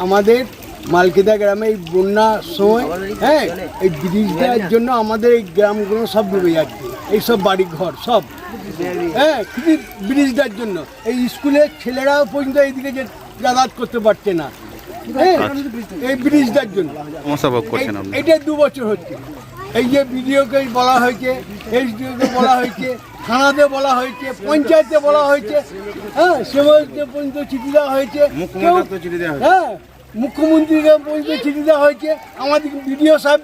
আমাদের মালকিদা গ্রামে এই বন্যার সময় হ্যাঁ এই ব্রিজটার জন্য আমাদের এই গ্রামগুলো সব ডুবে যাচ্ছে, এই সব বাড়ি ঘর সব হ্যাঁ শুধু ব্রিজটার জন্য। এই স্কুলের ছেলেরাও পর্যন্ত এইদিকে যাতায়াত করতে পারছে না হ্যাঁ এই ব্রিজটার জন্য। এইটা 2 বছর হচ্ছে। এই যে বিডিওকে বলা হয়েছে, এসডিওকে বলা হয়েছে, থানাতে বলা হয়েছে, পঞ্চায়েতে বলা হয়েছে, হ্যাঁ সেবাকে পর্যন্ত চিঠি দেওয়া হয়েছে, হ্যাঁ মুখ্যমন্ত্রীকে পর্যন্ত চিঠি দেওয়া হয়েছে। আমাদের বিডিও সাহেব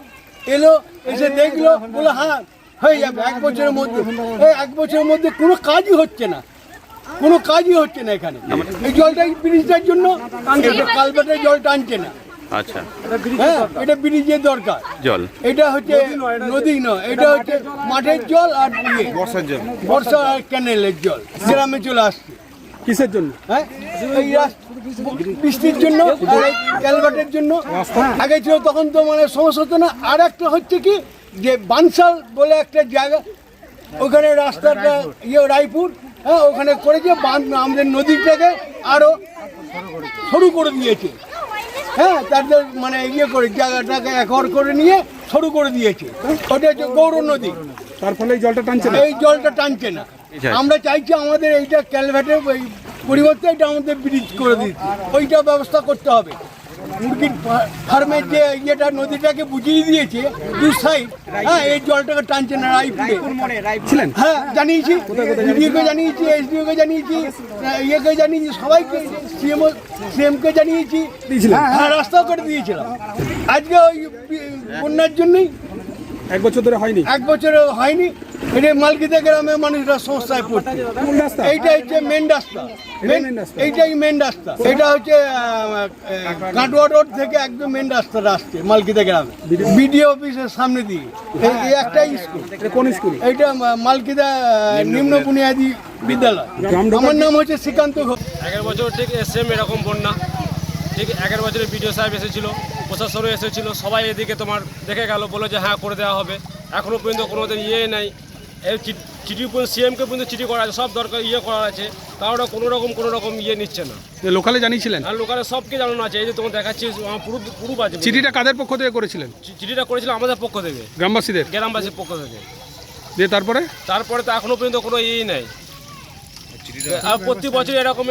এলো, এসে দেখলো, বলে হ্যাঁ হয়ে যাবে 1 বছরের মধ্যে। এই 1 বছরের মধ্যে কোনো কাজই হচ্ছে না, কোনো কাজই হচ্ছে না এখানে। এই জলটা ব্রিজটার জন্য কালভার্টের জল টানছে না। আচ্ছা হ্যাঁ এটা ব্রিজের দরকার জল, এটা হচ্ছে নদী নয়, এটা হচ্ছে মাঠের জল আর বর্ষার জল, বর্ষা আর ক্যানেলের জল গ্রামে চলে আসছে। কিসের জন্য? হ্যাঁ এই বৃষ্টির জন্য, ক্যালভার্টের জন্য। আগে ছিল তখন তো মানে সমস্যা হতো না। আর একটা হচ্ছে কি যে বানশাল বলে একটা জায়গা, ওখানে রাস্তাটা রায়পুর, হ্যাঁ ওখানে করেছে আমাদের নদীটাকে আরো সরু করে দিয়েছে। হ্যাঁ তাদের মানে করে জায়গাটাকে একর করে নিয়ে সরু করে দিয়েছে। ওটা হচ্ছে গৌর নদী, তার ফলে এই জলটা টানছে না, এই জলটা টানছে না। আমরা চাইছি আমাদের এইটা ক্যালভার্টের পরিবর্তে এটা আমাদের ব্রিজ করে দিচ্ছে, ওইটা ব্যবস্থা করতে হবে। মুরগির ফার্মের যে ইয়েটা নদীটাকে বুঝিয়ে দিয়েছে 2 সাইড, হ্যাঁ এই জলটাকে টানছে না। ছিলেন? হ্যাঁ জানিয়েছি, বিডিওকে জানিয়েছি, এসডিওকে জানিয়েছি, ইয়েকে জানিয়েছি, সবাইকে, সিএমকে জানিয়েছি, হ্যাঁ রাস্তাও করে দিয়েছিলাম। আজকে ওই বন্যার জন্যই 1 বছর ধরে হয়নি, 1 বছরে হয়নি। এটা মালকিদা গ্রামের মানুষরা সমস্যায় পড়ছে। এইটা হচ্ছে মেন রাস্তা, এইটাই মেন রাস্তা। এটা হচ্ছে কাটোয়া রোড থেকে একদম মেন রাস্তাটা আসছে মালকিদা গ্রামে, বিডিও অফিসের সামনে দিয়ে। এই একটাই স্কুল। কোন স্কুল? এইটা মালকিদা নিম্ন বুনিয়াদী বিদ্যালয়। আমার নাম হচ্ছে শ্রীকান্ত ঘোষ। 11 বছর ঠিক সেম এরকম বন্যা, ঠিক 11 বছরে বিডিও সাহেব এসেছিল, প্রশাসনও এসেছিল, সবাই এদিকে তোমার দেখে গেল, বলে যে হ্যাঁ করে দেওয়া হবে। এখনও পর্যন্ত কোনোদিন নাই। এই চিঠি সিএমকে পর্যন্ত চিঠি করা আছে, সব দরকার করা আছে, কারোটা কোনো রকম নিচ্ছে না। লোকালে জানিয়েছিলেন? আর লোকালে সবকে জানানো আছে। এই যে তোমার দেখাচ্ছি পুরো আছে। চিঠিটা কাদের পক্ষ থেকে করেছিলেন? চিঠিটা করেছিল আমাদের পক্ষ থেকে, গ্রামবাসীর পক্ষ থেকে। দিয়ে তারপরে তো এখনো পর্যন্ত কোনো নাই। আর প্রতি বছর এরকম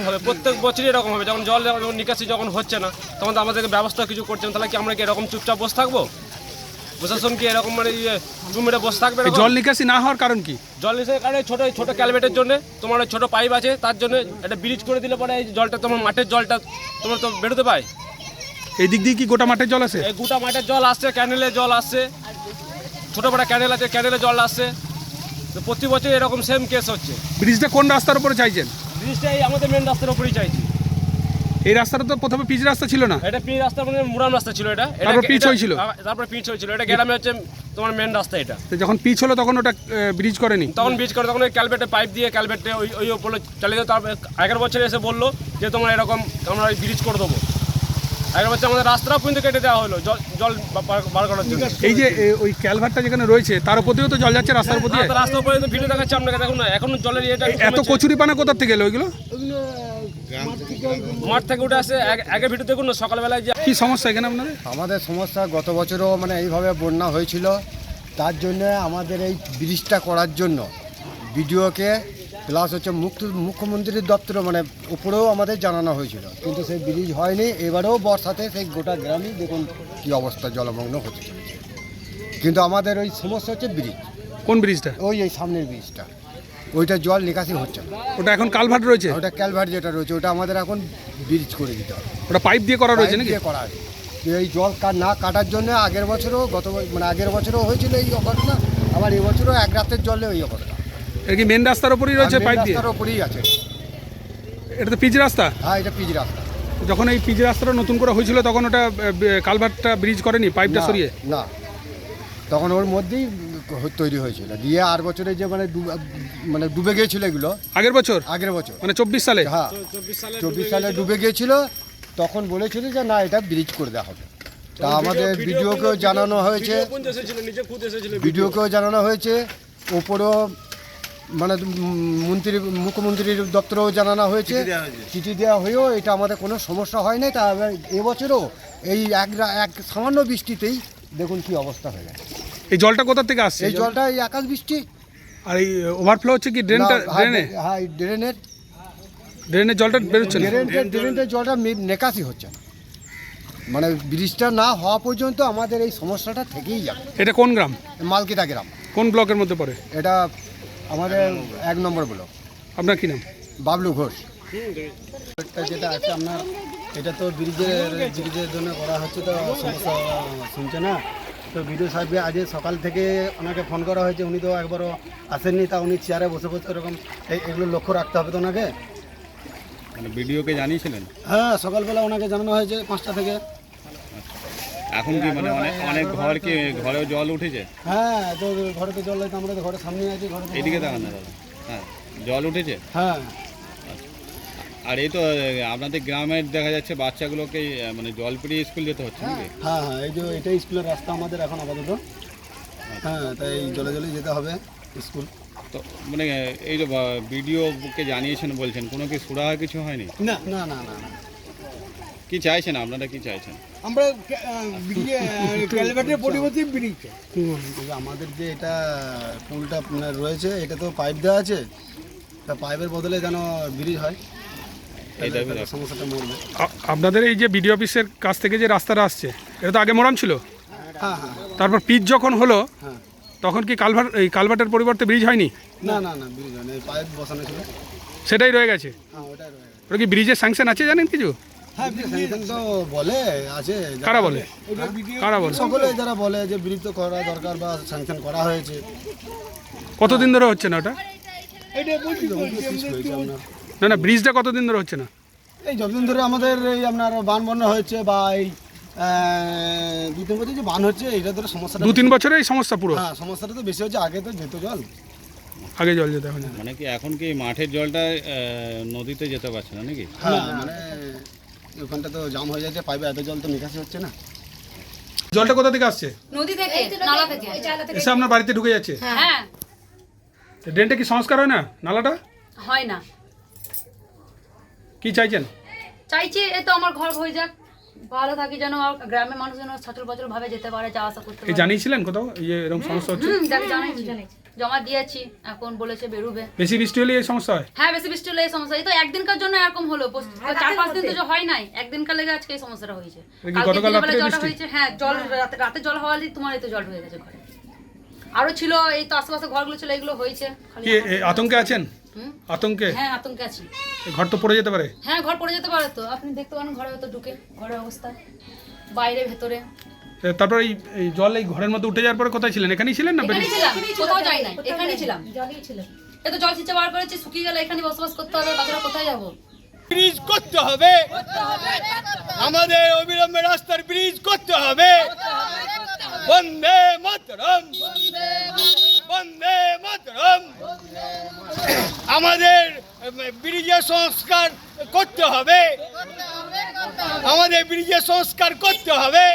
হবে, প্রত্যেক বছরই এরকম হবে। যখন জল নিকাশি যখন হচ্ছে না, তখন তো আমাদেরকে ব্যবস্থা কিছু করছে না। তাহলে কি আমরা কি এরকম চুপচাপ বসে থাকবো? প্রশাসন কি এরকম মানে রুমে বসে থাকবে? জল নিকাশি না হওয়ার কারণ কি? জল নিকাশির কারণে ছোট ক্যালভেটের জন্য তোমার ছোট পাইপ আছে, তার জন্য একটা ব্রিজ করে দিলে পরে এই জলটা তোমার মাঠের জলটা তোমার তো বেরোতে পায়। এই দিক দিয়ে কি গোটা মাঠের জল আসে? এই গোটা মাঠের জল আসছে, ক্যানেলের জল আসছে, ছোট বড় ক্যানেল আছে, ক্যানেলের জল আসছে। তো প্রতি বছর এরকম সেম কেস হচ্ছে। ব্রিজটা কোন রাস্তার উপরে চাইছেন? ব্রিজটা এই আমাদের মেন রাস্তার উপরেই চাইছি। এই রাস্তাটা তো প্রথমে পিচ রাস্তা ছিল না? এটা পিচ রাস্তা মানে মুরাম রাস্তা ছিল, এটা তারপর পিচ হয়েছিল। তারপর পিচ হয়েছিল। এটা গ্রামে হচ্ছে তোমার মেন রাস্তা। এটা যখন পিচ হলো তখন ওটা ব্রিজ করেনি? তখন ব্রিজ করে, তখন ক্যালভেটে পাইপ দিয়ে ক্যালভেটে ওই বলে চালিয়ে দেবো। তারপর 11 বছরে এসে বললো যে তোমার এরকম আমরা ব্রিজ করে দেবো। 11 বছর আমাদের রাস্তাটাও পর্যন্ত কেটে দেওয়া হলো জল বার করার জন্য। এই যে ওই ক্যালভারটা যেখানে রয়েছে তার উপর দিয়েও তো জল যাচ্ছে রাস্তার উপর দিয়ে? রাস্তার উপরে ভিডিও দেখাচ্ছে আপনাকে, দেখুন না এখন জলের ইয়েটা। এত কচুরিপানা কোথা থেকে এলো ওইগুলো? মাঠ থেকে উঠে আসে। আগে ভিডিও দেখুন না, সকালবেলায় যে কি সমস্যা এখানে আপনাদের? আমাদের সমস্যা গত বছরও মানে এইভাবে বন্যা হয়েছিল। তার জন্য আমাদের এই ব্রিজটা করার জন্য বিডিওকে প্লাস হচ্ছে মুখ্যমন্ত্রীর দপ্তরে মানে উপরেও আমাদের জানানো হয়েছিল, কিন্তু সেই ব্রিজ হয়নি। এবারেও বর্ষাতে সেই গোটা গ্রামই দেখুন কী অবস্থা, জলমগ্ন হতে চলেছে। কিন্তু আমাদের ওই সমস্যা হচ্ছে ব্রিজ। কোন ব্রিজটা? এই সামনের ব্রিজটা, ওইটা জল নিকাশি হচ্ছে না। ওটা এখন কালভার্ট রয়েছে? ওটা ক্যালভার্ট যেটা রয়েছে ওটা আমাদের এখন ব্রিজ করে দিতে হবে। ওটা পাইপ দিয়ে করা রয়েছে নাকি? করা আছে। এই জল না কাটার জন্য আগের বছরও আগের বছরও হয়েছিল এই ঘটনা, আবার এবছরও 1 রাতের জলে ওই ঘটনা। এটা কি মেন রাস্তার উপরেই রয়েছে পাইপ দিয়ে? রাস্তার উপরেই আছে। এটা তো পিচ রাস্তা? হ্যাঁ এটা পিচ রাস্তা। যখন এই পিচ রাস্তাটা নতুন করে হয়েছিল তখন ওটা কালভার্টটা ব্রিজ করেনি পাইপটা সরিয়ে? না, তখন ওর মধ্যেই তৈরি হয়েছিল। দিয়ে আর বছরে যে মানে ডুবে গিয়েছিল এগুলো আগের বছর মানে 24 সালে? হ্যাঁ 24 সালে ডুবে গিয়েছিল। তখন বলেছিল যে না এটা ব্রিজ করে দেওয়া হবে। তা আমাদের ভিডিওকেও জানানো হয়েছে, ওপরেও মানে মুখ্যমন্ত্রীর দপ্তরেও জানানো হয়েছে, চিঠি দেওয়া হয়েও এটা আমাদের কোনো সমস্যা হয় নাই। তা এবছরও এই এক সামান্য বৃষ্টিতেই দেখুন কি অবস্থা হয়ে গেছে। এই জলটা কোথা থেকে আসছে? এই জলটা এই আকাশ বৃষ্টি। আর এই ওভারফ্লো হচ্ছে কি ড্রেনে? হ্যাঁ, ড্রেনের জলটা বেরোচ্ছে না? ড্রেনের জলটা নিকাশি হচ্ছে না, মানে ব্রিজটা না হওয়া পর্যন্ত আমাদের এই সমস্যাটা থেকেই যাবে। এটা কোন গ্রাম? মালকিটা গ্রাম। কোন ব্লকের মধ্যে পড়ে? এটা আমাদের 1 নম্বর ব্লক। আপনার কি নাম? বাবলু ঘোষ। যেটা আছে আপনার, এটা তো ব্রিজের জন্য করা হচ্ছে, তো সমস্যা শুনছে না। তো বিডিও সাহেবকে আজ সকাল থেকে ওনাকে ফোন করা হয়েছে, উনি তো একবারও আসেননি। তা উনি চেয়ারে বসে বসে এরকম এগুলো লক্ষ্য রাখতে হবে তো ওনাকে। মানে ভিডিওকে জানিয়েছিলেন? হ্যাঁ, সকালবেলা ওনাকে জানানো হয়েছে 5টা থেকে। এখন কি মানে অনেক ঘর কি ঘরেও জল উঠেছে? হ্যাঁ, তো ঘরে তো জল হয়তো, আমরা তো ঘরের সামনে আছি। ঘরে এইদিকে দেখান না দাদা। হ্যাঁ, জল উঠেছে। হ্যাঁ, আর এই তো আপনাদের গ্রামের দেখা যাচ্ছে বাচ্চাগুলোকে মানে জল পেরিয়ে স্কুল যেতে হচ্ছে নাকি? হ্যাঁ, হ্যাঁ, এই যে এটাই স্কুলের রাস্তা আমাদের এখন আপাতত। হ্যাঁ, তাই জলে জলে যেতে হবে স্কুল। তো মানে এই যে ভিডিওকে জানিয়েছেন বলছেন, কোনো কি সুরাহা কিছু হয়নি? না না না না না, কি চাইছেন আপনারা, কি চাইছেন? আমরা ক্যালভার্টের পরিবর্তে ব্রিজ। আমাদের যে এটা পুলটা আপনার রয়েছে, এটা তো পাইপ দেওয়া আছে, তা পাইপের বদলে যেন ব্রিজ হয়, তাহলে সমস্যাটা মরবে। আপনাদের এই যে বিডিও অফিসের কাছ থেকে যে রাস্তাটা আসছে, এটা তো আগে মোরাম ছিল। হ্যাঁ হ্যাঁ তারপর পিচ যখন হলো হ্যাঁ, তখন কি কালভার্টের পরিবর্তে ব্রিজ হয়নি? না না না, ব্রিজ হয় না, পাইপ বসানো ছিল, সেটাই রয়ে গেছে। হ্যাঁ ওটাই রয়ে গেছে। ওটা কি ব্রিজের স্যাংশন আছে জানেন কিছু? হ্যাঁ, স্যাংশন তো বলে আছে। কারা বলে? কারা বলে? সকলে যারা বলে যে ব্রিজ তো করা দরকার বা স্যাংশন করা হয়েছে। কতদিন ধরে হচ্ছে না ওটা? আপনার না না, ব্রিজটা কতদিন ধরে হচ্ছে না? এই যতদিন ধরে আমাদের এই আপনার বান বন্যা হয়েছে বা এই 2-3 বছর যে বান হচ্ছে, এটা ধরে সমস্যাটা 2-3 বছরে এই সমস্যা পুরো? হ্যাঁ, সমস্যাটা তো বেশি হচ্ছে। আগে তো যেত জল, আগে জল যেতে হয় না। মানে কি এখন কি মাঠের জলটা নদীতে যেতে পারছে না নাকি? হ্যাঁ, মানে ওখানটা তো জাম হয়ে যাচ্ছে, পাইপে এত জল তো নিকাশি হচ্ছে না। জলটা কোথা থেকে আসছে? নদী থেকে, নালা থেকে। এসে আপনার বাড়িতে ঢুকে যাচ্ছে? হ্যাঁ, ড্রেনটা কি সংস্কার হয় না, নালাটা? হয় না। কি চাইছেন? চাইছি এই তো আমার ঘর হয়ে যাক, ভালো থাকি, যেন গ্রামের মানুষ যেন সচল বচল ভাবে যেতে পারে, যাওয়া আসা করতে এই পারে। জানিয়েছিলেন কোথাও এই যে এরকম সমস্যা হচ্ছে? জানাইছি, জমা দিয়েছি, এখন বলেছে বেরোবে। বেশি বৃষ্টি হলে এই সমস্যা হয়? হ্যাঁ, বেশি বৃষ্টি হলে এই সমস্যা। এই তো একদিনকার জন্য এরকম হলো, 4-5 দিন তো হয় নাই, একদিনকার লেগে আজকে এই সমস্যাটা হয়েছে। কি গতকাল রাতে জলটা বৃষ্টি? হয়েছে, হ্যাঁ, জল রাতে জল হওয়ারই তোমার এই তো জল হয়ে গেছে ঘরে। আরো ছিল এই তো আশেপাশে ঘরগুলো ছিল, এগুলো হয়েছে। খালি কি আতঙ্কে আছেন? আতঙ্কে? হ্যাঁ, আতঙ্কে আছি। এই ঘর তো পড়ে যেতে পারে? হ্যাঁ, ঘর পড়ে যেতে পারে তো, আপনি দেখতে পারেন ঘরে হয়তো ঢুকে, ঘরের অবস্থা, বাইরে ভেতরে। তারপর এই জল এই ঘরের মধ্যে উঠে যাওয়ার পরে কোথায় ছিলেন? এখানেই ছিলেন না? এখানেই ছিলাম, কোথাও যাই নাই, এখানেই ছিলাম। এ তো জল ছিঁচে বার করেছি, শুকিয়ে গেলে এখানে বসবাস করতে হবে, বাজারে কোথায় যাবো? ব্রিজ করতে হবে, আমাদের অবিলম্বে রাস্তার ব্রিজ করতে হবে। বন্দে মাতরম, বন্দে মাতরম। আমাদের ব্রিজের সংস্কার করতে হবে, আমাদের ব্রিজের সংস্কার করতে হবে।